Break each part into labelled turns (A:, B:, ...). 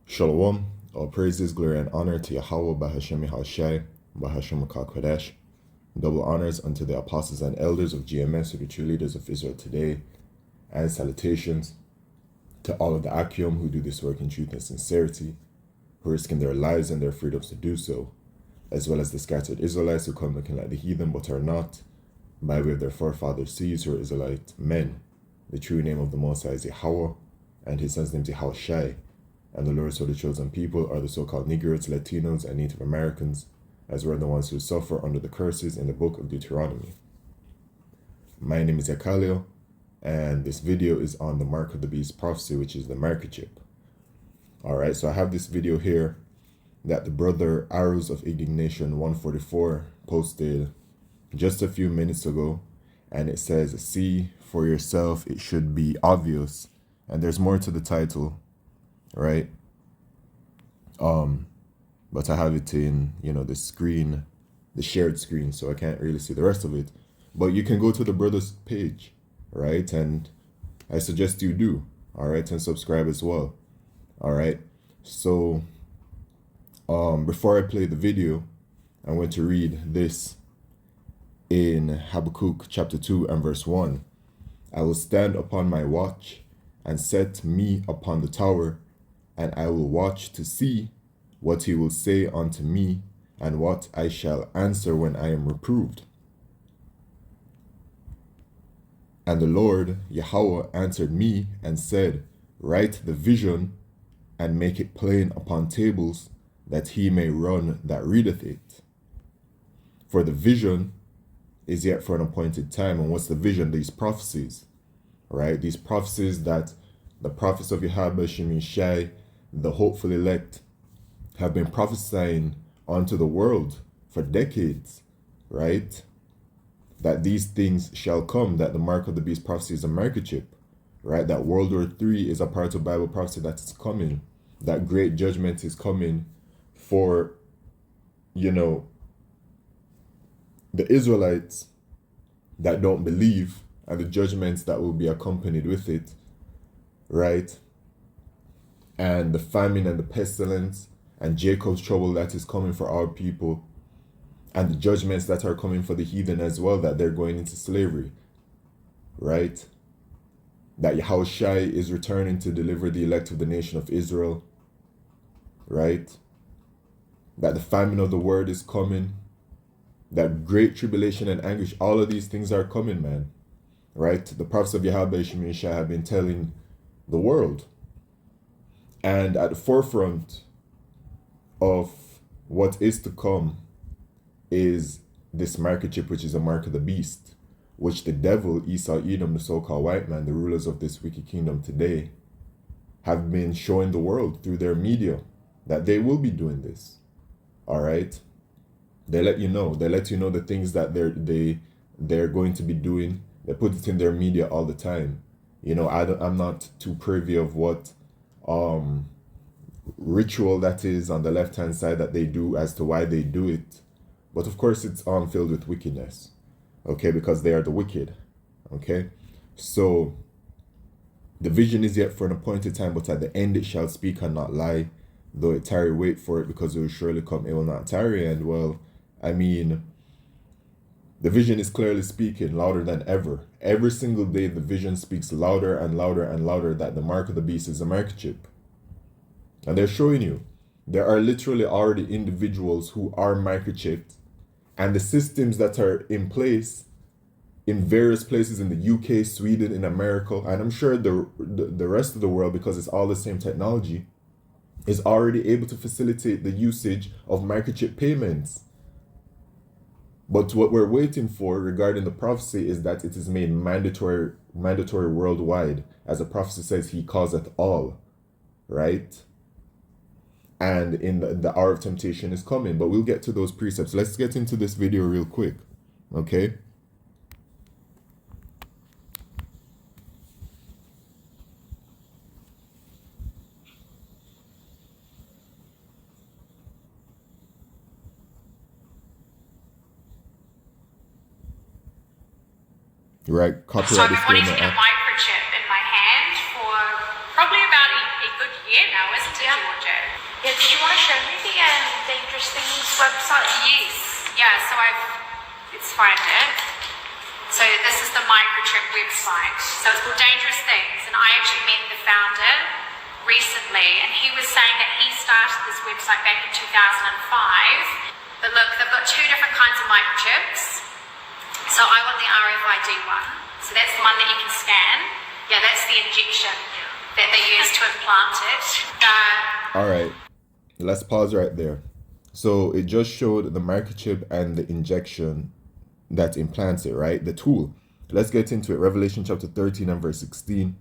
A: Shalom, all praises, glory, and honor to Yahweh, Bahashem Yahashai, Bahashem Kodesh. Double honors unto the apostles and elders of GMS, who are the true leaders of Israel today, and salutations to all of the Akim who do this work in truth and sincerity, who are risking their lives and their freedoms to do so, as well as the scattered Israelites who come looking like the heathen but are not, by way of their forefathers' seeds who are Israelite men. The true name of the Most High is Yahweh, and his son's name is Yahushai. And the Lord's holy chosen people are the so-called Negroes, Latinos, and Native Americans, as well as the ones who suffer under the curses in the book of Deuteronomy. My name is Yakalio, and this video is on the Mark of the Beast prophecy, which is the microchip. Alright, so I have this video here that the brother Arrows of Indignation 144 posted just a few minutes ago, and it says, "See for yourself, it should be obvious." And there's more to the title, right? But I have it in, the screen, the shared screen, so I can't really see the rest of it. But you can go to the brother's page, right? And I suggest you do, all right? And subscribe as well, all right? So before I play the video, I'm going to read this in Habakkuk chapter 2 and verse 1. "I will stand upon my watch and set me upon the tower, and I will watch to see what he will say unto me, and what I shall answer when I am reproved. And the Lord Yahweh answered me and said, Write the vision and make it plain upon tables, that he may run that readeth it. For the vision is yet for an appointed time." And what's the vision? These prophecies, right? These prophecies that the prophets of Yahweh, Shai, the hopeful elect, have been prophesying unto the world for decades, right? That these things shall come, that the mark of the beast prophecy is a microchip, right? That World War III is a part of Bible prophecy that is coming, that great judgment is coming for, the Israelites that don't believe, and the judgments that will be accompanied with it, right? And the famine and the pestilence and Jacob's trouble that is coming for our people, and the judgments that are coming for the heathen as well, that they're going into slavery, right? That Yahushai is returning to deliver the elect of the nation of Israel, right? That the famine of the word is coming, that great tribulation and anguish, all of these things are coming, man, right? The prophets of Yahweh Shai have been telling the world. And at the forefront of what is to come is this microchip, which is a mark of the beast, which the devil, Esau, Edom, the so-called white man, the rulers of this wicked kingdom today, have been showing the world through their media that they will be doing this. All right? They let you know. They let you know the things that they're going to be doing. They put it in their media all the time. I'm not too privy of what ritual that is on the left-hand side that they do as to why they do it, but of course it's filled with wickedness, okay, because they are the wicked, okay? So the vision is yet for an appointed time, but at the end it shall speak and not lie. Though it tarry, wait for it, because it will surely come, it will not tarry. And well, I mean, the vision is clearly speaking louder than ever. Every single day the vision speaks louder and louder and louder that the mark of the beast is a microchip. And they're showing you, there are literally already individuals who are microchipped, and the systems that are in place in various places in the UK, Sweden, in America, and I'm sure the rest of the world, because it's all the same technology, is already able to facilitate the usage of microchip payments. But what we're waiting for regarding the prophecy is that it is made mandatory worldwide. As the prophecy says, he causeth all, right? And in the hour of temptation is coming, but we'll get to those precepts. Let's get into this video real quick, okay? Right, copyright
B: So I've been wanting
A: disclaimer.
B: to get a microchip in my hand for probably about a good year now, isn't it, Georgia?
C: Yeah, did you want to show me the Dangerous Things website?
B: Yes. Yeah, so let's find it. So this is the microchip website. So it's called Dangerous Things, and I actually met the founder recently, and he was saying that he started this website back in 2005. But look, they've got two different kinds of microchips. So I want the RFID one. So that's the one that you can scan. Yeah, that's the injection that they use to implant it.
A: All right, let's pause right there. So it just showed the microchip and the injection that implants it, right? The tool. Let's get into it. Revelation chapter 13 and verse 16.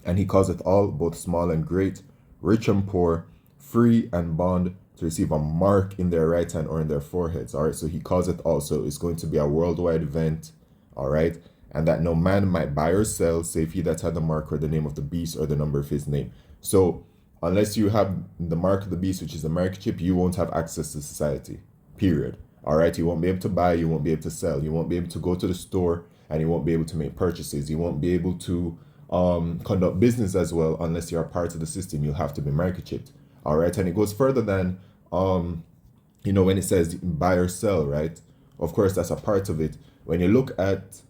A: And he causeth all, both small and great, rich and poor, free and bond, to receive a mark in their right hand or in their foreheads. All right, so he causeth all. So it's going to be a worldwide event. All right, and that no man might buy or sell, save he that had the mark or the name of the beast or the number of his name. So unless you have the mark of the beast, which is the microchip, you won't have access to society, period. All right, you won't be able to buy, you won't be able to sell, you won't be able to go to the store, and you won't be able to make purchases. You won't be able to conduct business as well unless you're a part of the system. You'll have to be microchipped. All right, and it goes further than when it says buy or sell, right? Of course, that's a part of it. When you look at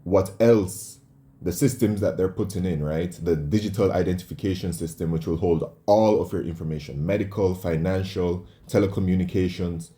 A: what else, the systems that they're putting in, right? The digital identification system, which will hold all of your information, medical, financial, telecommunications,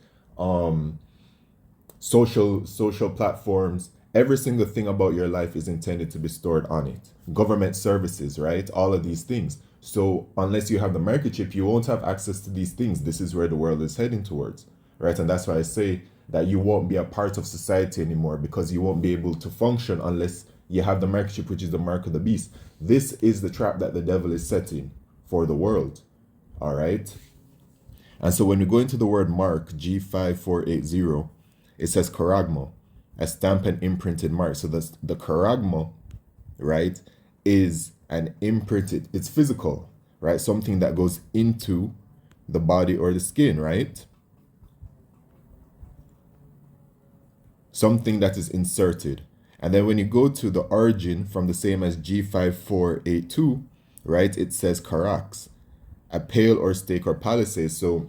A: social platforms, every single thing about your life is intended to be stored on it. Government services, right? All of these things. So unless you have the microchip, you won't have access to these things. This is where the world is heading towards, right? And that's why I say that you won't be a part of society anymore, because you won't be able to function unless you have the microchip, which is the mark of the beast. This is the trap that the devil is setting for the world. All right. And so when we go into the word mark, G5480, it says charagma, a stamp and imprinted mark. So that's the charagma, right, is an imprinted, it's physical, right? Something that goes into the body or the skin, right? Something that is inserted. And then when you go to the origin from the same as G5482, right, it says carax, a pale or stake or palisade. So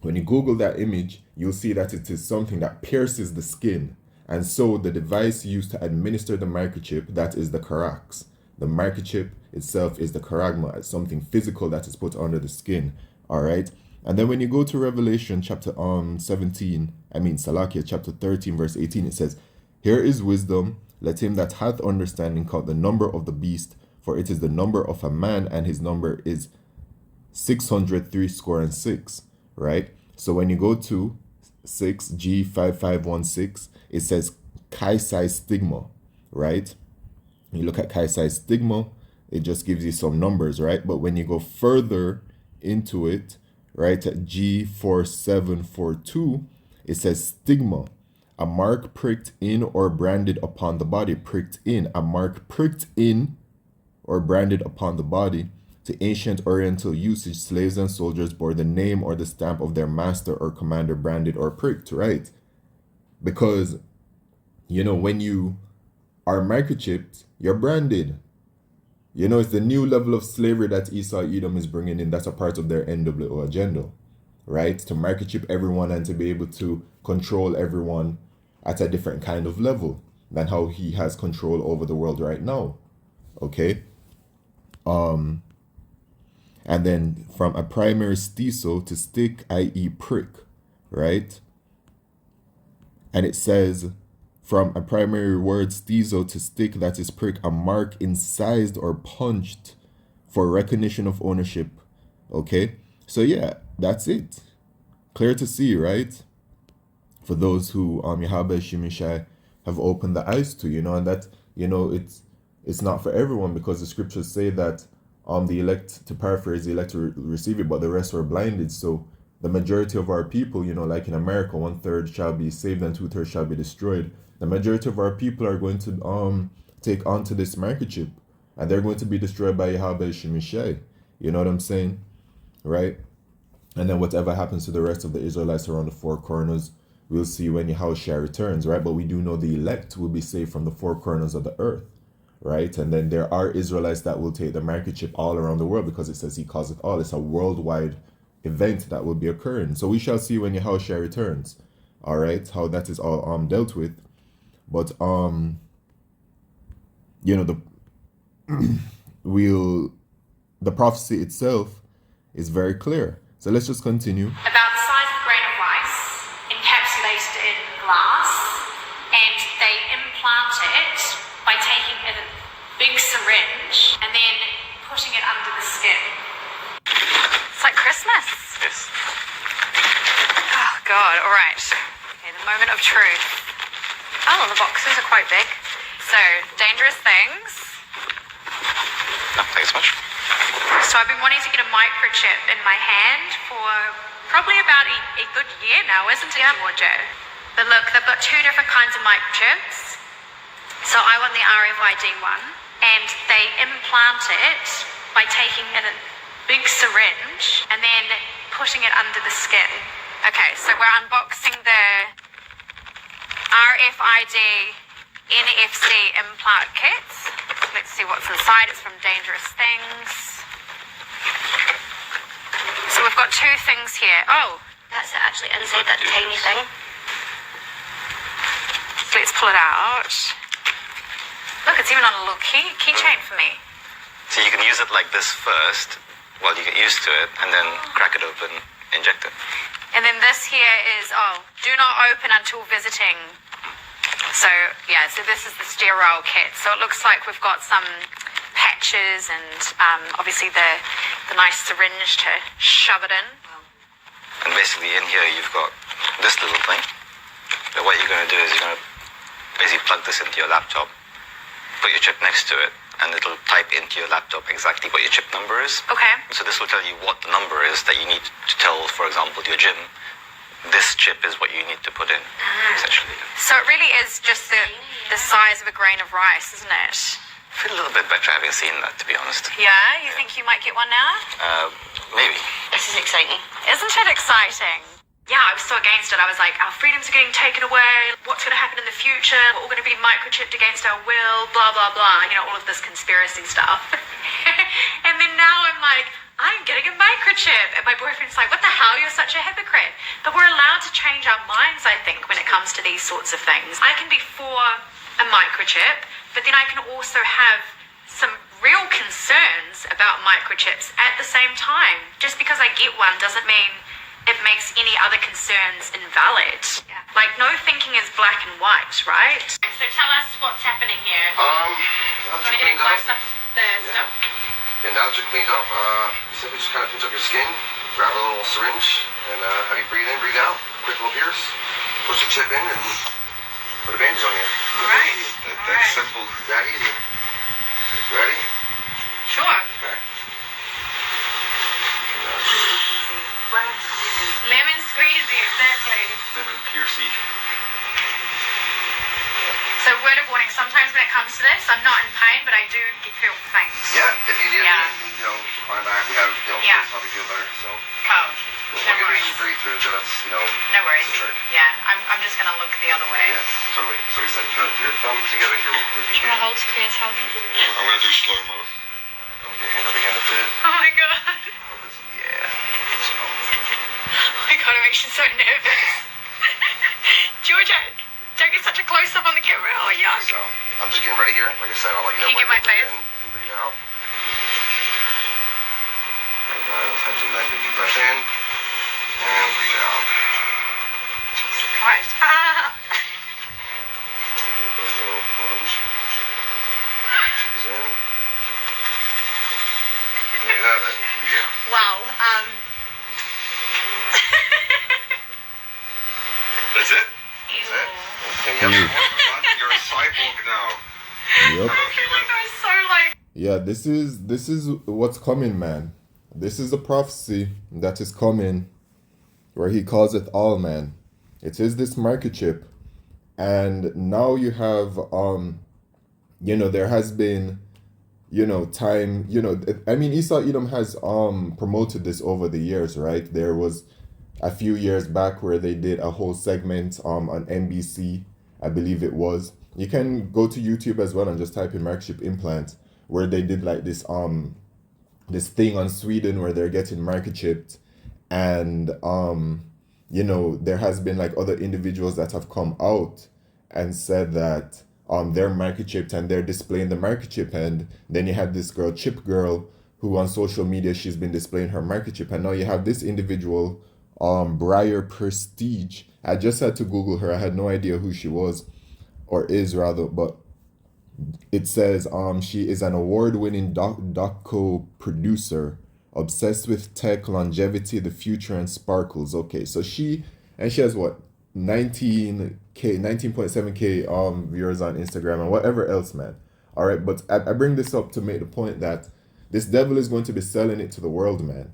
A: when you Google that image, you'll see that it is something that pierces the skin. And so the device used to administer the microchip, that is the carax. The microchip itself is the charagma. It's something physical that is put under the skin. All right. And then when you go to Revelation chapter Salakia chapter 13 verse 18, it says, here is wisdom, let him that hath understanding count the number of the beast, for it is the number of a man, and his number is 603 right? So when you go to 6G5516, it says Kaisai stigma, right? You look at Kaisai stigma, it just gives you some numbers, right? But when you go further into it, right, at G4742, it says stigma, a mark pricked in or branded upon the body. Pricked in, a mark pricked in or branded upon the body. To ancient Oriental usage, slaves and soldiers bore the name or the stamp of their master or commander branded or pricked, right? Because, when you are microchipped, you're branded. It's the new level of slavery that Esau Edom is bringing in. That's a part of their NWO agenda, right? To microchip everyone and to be able to control everyone at a different kind of level than how he has control over the world right now, okay? And then from a primary stiso to stick, i.e. prick, right? And it says from a primary word stizo to stick, that is prick, a mark incised or punched for recognition of ownership, okay? So yeah, that's it. Clear to see, right? For those who Yahweh Shimishai have opened the eyes to, and that, it's not for everyone, because the scriptures say that the elect, to paraphrase, the elect to receive it, but the rest were blinded. So the majority of our people, like in America, 1/3 shall be saved and 2/3 shall be destroyed. The majority of our people are going to take onto this microchip, and they're going to be destroyed by Yahweh Shemishai. You know what I'm saying? Right? And then whatever happens to the rest of the Israelites around the four corners, we'll see when Yahushua returns, right? But we do know the elect will be saved from the four corners of the earth, right? And then there are Israelites that will take the microchip all around the world because it says he causeth all. It's a worldwide event that will be occurring. So we shall see when Yahushua returns, all right, how that is all dealt with. But you know, the prophecy itself is very clear. So let's just continue.
B: About the size of a grain of rice, encapsulated in glass, and they implant it by taking a big syringe and then putting it under the skin. It's like Christmas.
D: Yes.
B: Oh, God. All right. Okay, the moment of truth. Oh, the boxes are quite big. So, dangerous things.
D: No, thanks so much.
B: So I've been wanting to get a microchip in my hand for probably about a good year now, isn't it, Joe? But look, they've got two different kinds of microchips. So I want the RFID one, and they implant it by taking a big syringe and then putting it under the skin. Okay, so we're unboxing the RFID NFC implant kits. Let's see what's inside. It's from Dangerous Things. So we've got two things here. Oh,
C: That's actually inside that tiny thing.
B: so let's pull it out. Look, it's even on a little keychain for me.
D: So you can use it like this first while you get used to it, and then crack it open, inject it.
B: And then this here is, do not open until visiting. So, yeah, so this is the sterile kit. So it looks like we've got some patches and obviously the nice syringe to shove it in.
D: And basically in here you've got this little thing. But what you're going to do is you're going to basically plug this into your laptop, put your chip next to it, and it'll type into your laptop exactly what your chip number is.
B: Okay.
D: So this will tell you what the number is that you need to tell, for example, your gym. This chip is what you need to put in, essentially.
B: So it really is just the size of a grain of rice, isn't it?
D: I feel a little bit better having seen that, to be honest.
B: Yeah? You think you might get one now?
D: Maybe.
C: This is exciting.
B: Isn't it exciting? Yeah, I was so against it. I was like, our freedoms are getting taken away. What's going to happen in the future? We're all going to be microchipped against our will, blah, blah, blah. You know, all of this conspiracy stuff. And then now I'm like, I'm getting a microchip. And my boyfriend's like, what the hell? You're such a hypocrite. But we're allowed to change our minds, I think, when it comes to these sorts of things. I can be for a microchip, but then I can also have some real concerns about microchips at the same time. Just because I get one doesn't mean it makes any other concerns invalid. Yeah. Like, no thinking is black and white, right? So tell us what's happening here.
E: Now
B: Want
E: that
B: to
E: you're
B: get
E: cleaned
B: close
E: up,
B: up the stuff?
E: now that you're cleaned up, you simply just kind of pinch up your skin, grab a little syringe, and have you breathe in, breathe out, quick little pierce, push the chip in, and put a bandage on you.
B: All right.
E: That's simple. That easy. Ready?
B: Sure.
E: Okay.
B: Lemon squeezy, exactly.
E: Lemon piercy.
B: So word of warning, sometimes when it comes to this, I'm not in pain, but I do feel faint.
E: Yeah, if you need
B: Yeah.
E: anything, climb back. We have,
B: Yeah.
E: probably feel better. So
B: Oh,
E: we'll
B: no
E: get this
B: worries.
E: breathe through. So that's,
B: No worries.
E: that's the trick.
B: Yeah, I'm just going to look the other way.
E: Yeah, totally. So we said, put your thumbs together here real quick.
B: Can I hold Sophia's hand?
E: I'm gonna do slow mo. Okay, hand up again a bit.
B: Oh my god.
E: Yeah. So,
B: Oh my god, it makes you so nervous. Georgia, don't get such a close up on the camera. Oh, yuck.
E: so I'm just getting ready here. Like I said, I'll let you know
B: Can you
E: when
B: get my
E: to breathe
B: face?
E: in and breathe out. And let's have some nice big deep breath in and breathe out.
B: Christ. Ah.
E: Go a little plunge. Cheese in. There you have it. Yeah.
B: Wow.
D: That's it?
E: That's it. Okay,
A: Ew.
E: yep. You're a cyborg now.
A: Yep.
B: I was so like.
A: Yeah, this is what's coming, man. This is the prophecy that is coming, where he causeth all, man. It is this microchip, and now you have there has been time, I mean, Esau Edom has promoted this over the years, right? There was a few years back where they did a whole segment on NBC, I believe it was. You can go to YouTube as well and just type in microchip implant, where they did like this thing on Sweden where they're getting microchipped, and there has been like other individuals that have come out and said that they're microchipped and they're displaying the microchip. And then you had this girl, Chip Girl, who on social media she's been displaying her microchip, and now you have this individual, Briar Prestige. I just had to Google her. I had no idea who she was, or is rather, but it says she is an award-winning doco producer obsessed with tech, longevity, the future, and sparkles. Okay, so she has what, 19.7k viewers on Instagram and whatever else, man. All right, but I bring this up to make the point that this devil is going to be selling it to the world, man.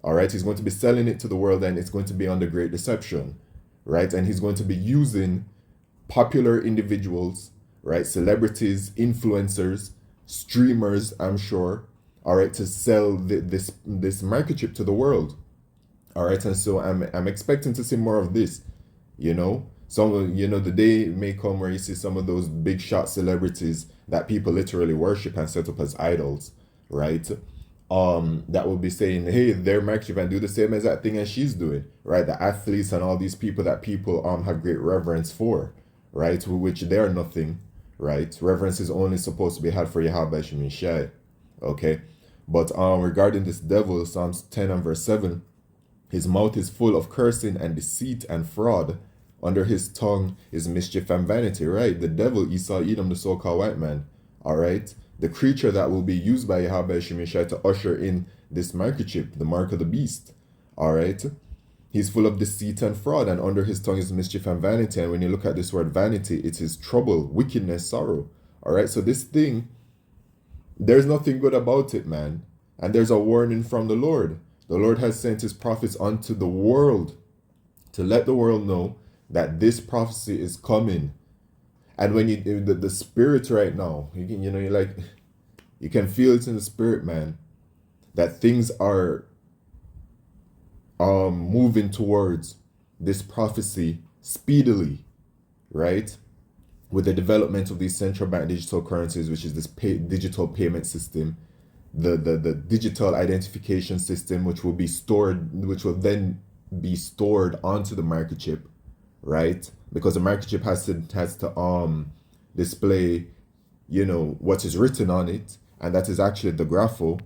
A: All right, he's going to be selling it to the world, and it's going to be under great deception, right? And he's going to be using popular individuals, right? Celebrities, influencers, streamers, I'm sure, all right, to sell this microchip to the world. All right, and so I'm expecting to see more of this, the day may come where you see some of those big shot celebrities that people literally worship and set up as idols, right? That will be saying, hey, they're microchip and do the same exact thing as she's doing, right? The athletes and all these people that people have great reverence for, right? Which they're nothing, right? Reverence is only supposed to be had for Yahweh Shemini Shai, okay? But regarding this devil, Psalms 10 and verse 7, his mouth is full of cursing and deceit and fraud. Under his tongue is mischief and vanity, right? The devil, Esau, Edom, the so-called white man, all right? The creature that will be used by Yahweh Shemini Shai to usher in this microchip, the mark of the beast, all right? He's full of deceit and fraud, and under his tongue is mischief and vanity. And when you look at this word vanity, it is trouble, wickedness, sorrow, all right? So this thing, there's nothing good about it, man. And there's a warning from the Lord. The Lord has sent his prophets unto the world to let the world know that this prophecy is coming. And when the spirit right now, you can feel it in the spirit, man, that things are moving towards this prophecy speedily, right? With the development of these central bank digital currencies, which is this digital payment system, the digital identification system, which will then be stored onto the microchip, right? Because the microchip has to display, what is written on it, and that is actually the grapho,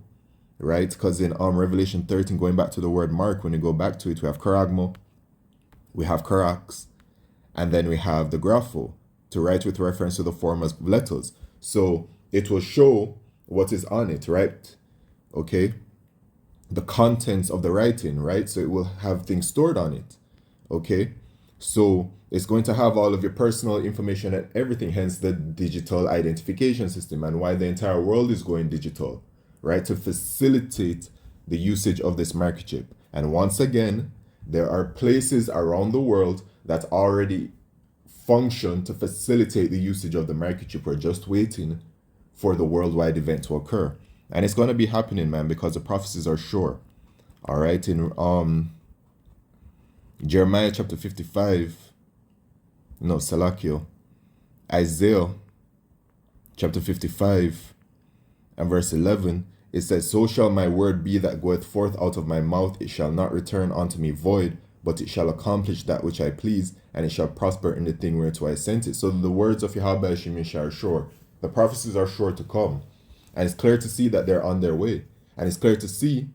A: right? Because in Revelation 13, going back to the word mark, when you go back to it, we have charagmo, we have charax, and then we have the grapho, to write with reference to the form of letters. So it will show what is on it, right? Okay, the contents of the writing, right? So it will have things stored on it, okay? So it's going to have all of your personal information and everything, hence the digital identification system, and why the entire world is going digital, right? To facilitate the usage of this microchip. And once again, there are places around the world that already function to facilitate the usage of the microchip. We're just waiting for the worldwide event to occur. And it's going to be happening, man, because the prophecies are sure. All right, in Jeremiah chapter 55, no, Salakio, Isaiah chapter 55 and verse 11, it says, so shall my word be that goeth forth out of my mouth, it shall not return unto me void, but it shall accomplish that which I please, and it shall prosper in the thing whereto I sent it. So the words of Yahweh Shemini Shai are sure. The prophecies are sure to come. And it's clear to see that they're on their way. And it's clear to see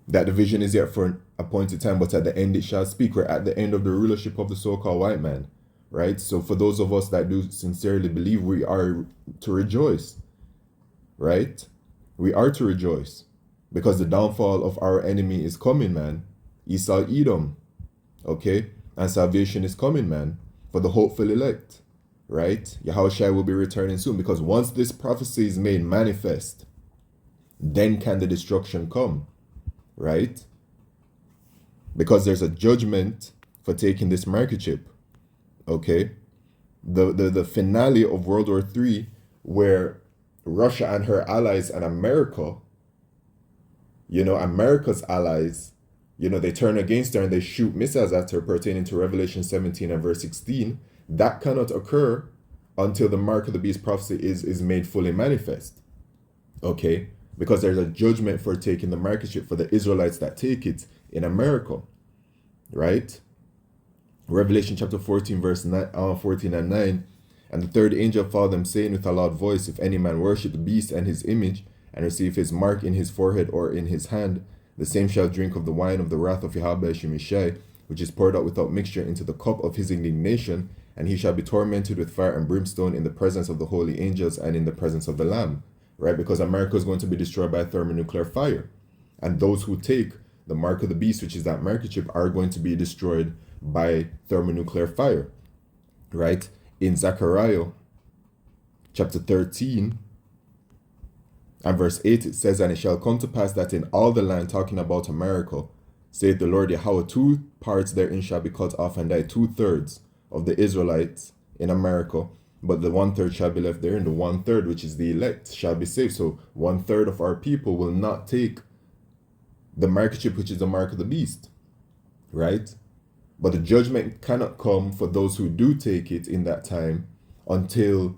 A: that the vision is yet for an appointed time, but at the end it shall speak. We're at the end of the rulership of the so-called white man, right? So for those of us that do sincerely believe, we are to rejoice, right? We are to rejoice because the downfall of our enemy is coming, man. Esau, Edom, okay? And salvation is coming, man, for the hopeful elect, right? Yahushua will be returning soon, because once this prophecy is made manifest, then can the destruction come, right? Because there's a judgment for taking this microchip, okay? The finale of World War III, where Russia and her allies and America, America's allies, they turn against her and they shoot missiles at her, pertaining to Revelation 17 and verse 16. that cannot occur until the mark of the beast prophecy is made fully manifest. Okay? Because there's a judgment for taking the market chip for the Israelites that take it in America. Right? Revelation chapter 14, verse 14 and 9. And the third angel followed them, saying with a loud voice, if any man worship the beast and his image, and receive his mark in his forehead or in his hand, the same shall drink of the wine of the wrath of Yahweh Shemishai, which is poured out without mixture into the cup of his indignation, and he shall be tormented with fire and brimstone in the presence of the holy angels and in the presence of the Lamb. Right? Because America is going to be destroyed by thermonuclear fire. And those who take the mark of the beast, which is that market chip, are going to be destroyed by thermonuclear fire. Right? In Zechariah chapter 13 and verse 8, it says, and it shall come to pass that in all the land, talking about America, saith the Lord Yahweh, 2 parts therein shall be cut off and die, 2/3 of the Israelites in America, but the 1/3 shall be left there, and the 1/3, which is the elect, shall be saved. So 1/3 of our people will not take the market chip, which is the mark of the beast. Right? But the judgment cannot come for those who do take it in that time until,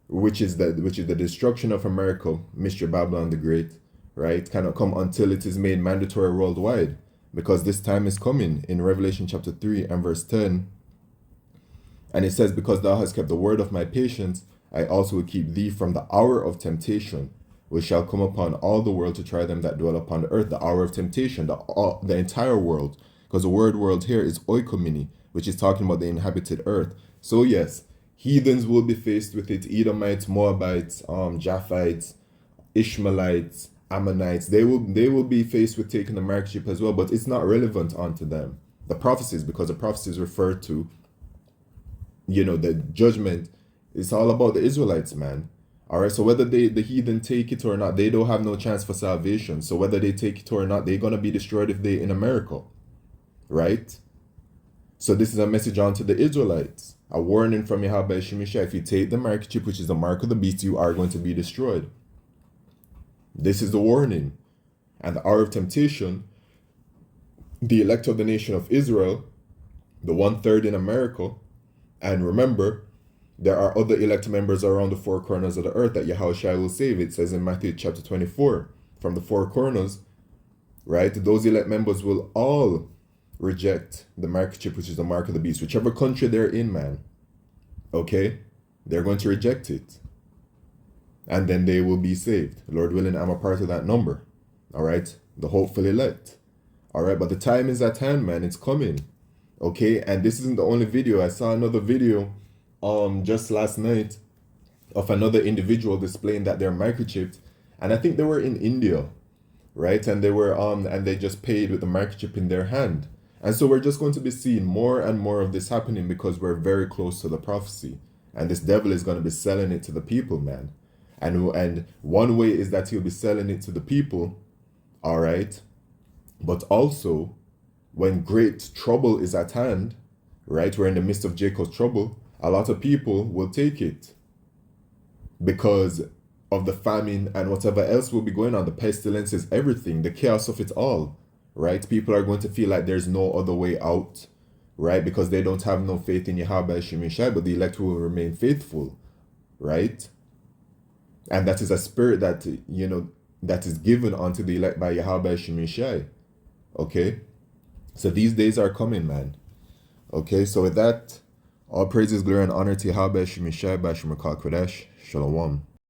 A: which is the destruction of America, Mr. Babylon the Great, right? Cannot come until it is made mandatory worldwide, because this time is coming in Revelation chapter 3 and verse 10. And it says, because thou hast kept the word of my patience, I also will keep thee from the hour of temptation, which shall come upon all the world to try them that dwell upon the earth. The hour of temptation, the entire world. Because the word world here is oikomini, which is talking about the inhabited earth. So yes, heathens will be faced with it. Edomites, Moabites, Japhites, Ishmaelites, Ammonites. They will be faced with taking the mark chip as well, but it's not relevant unto them. The prophecies, because the prophecies refer to, the judgment. It's all about the Israelites, man. All right, so whether the heathen take it or not, they don't have no chance for salvation. So whether they take it or not, they're gonna be destroyed if they in America. Right? So this is a message on to the Israelites. A warning from Yahweh Shemishai. If you take the mark chip, which is the mark of the beast, you are going to be destroyed. This is the warning. And the hour of temptation, the elect of the nation of Israel, the 1/3 in America, and remember, there are other elect members around the 4 corners of the earth that Yahushua will save. It says in Matthew chapter 24, from the 4 corners, right? Those elect members will all reject the mark chip, which is the mark of the beast, whichever country they're in, man. Okay? They're going to reject it. And then they will be saved. Lord willing, I'm a part of that number. All right? The hopeful elect. All right? But the time is at hand, man. It's coming. Okay? And this isn't the only video. I saw another video just last night of another individual displaying that they're microchipped. And I think they were in India. Right? And they were and they just paid with the microchip in their hand. And so we're just going to be seeing more and more of this happening because we're very close to the prophecy. And this devil is going to be selling it to the people, man. And one way is that he'll be selling it to the people, all right? But also, when great trouble is at hand, right? We're in the midst of Jacob's trouble, a lot of people will take it because of the famine and whatever else will be going on, the pestilences, everything, the chaos of it all. Right? People are going to feel like there's no other way out, right? Because they don't have no faith in Yahweh Shemishai, but the elect will remain faithful, right? And that is a spirit that, that is given unto the elect by Yahweh Shemishai, okay? So these days are coming, man. Okay, so with that, all praises, glory, and honor to Yahweh Shemishai, Bashim Kodesh, Shalom.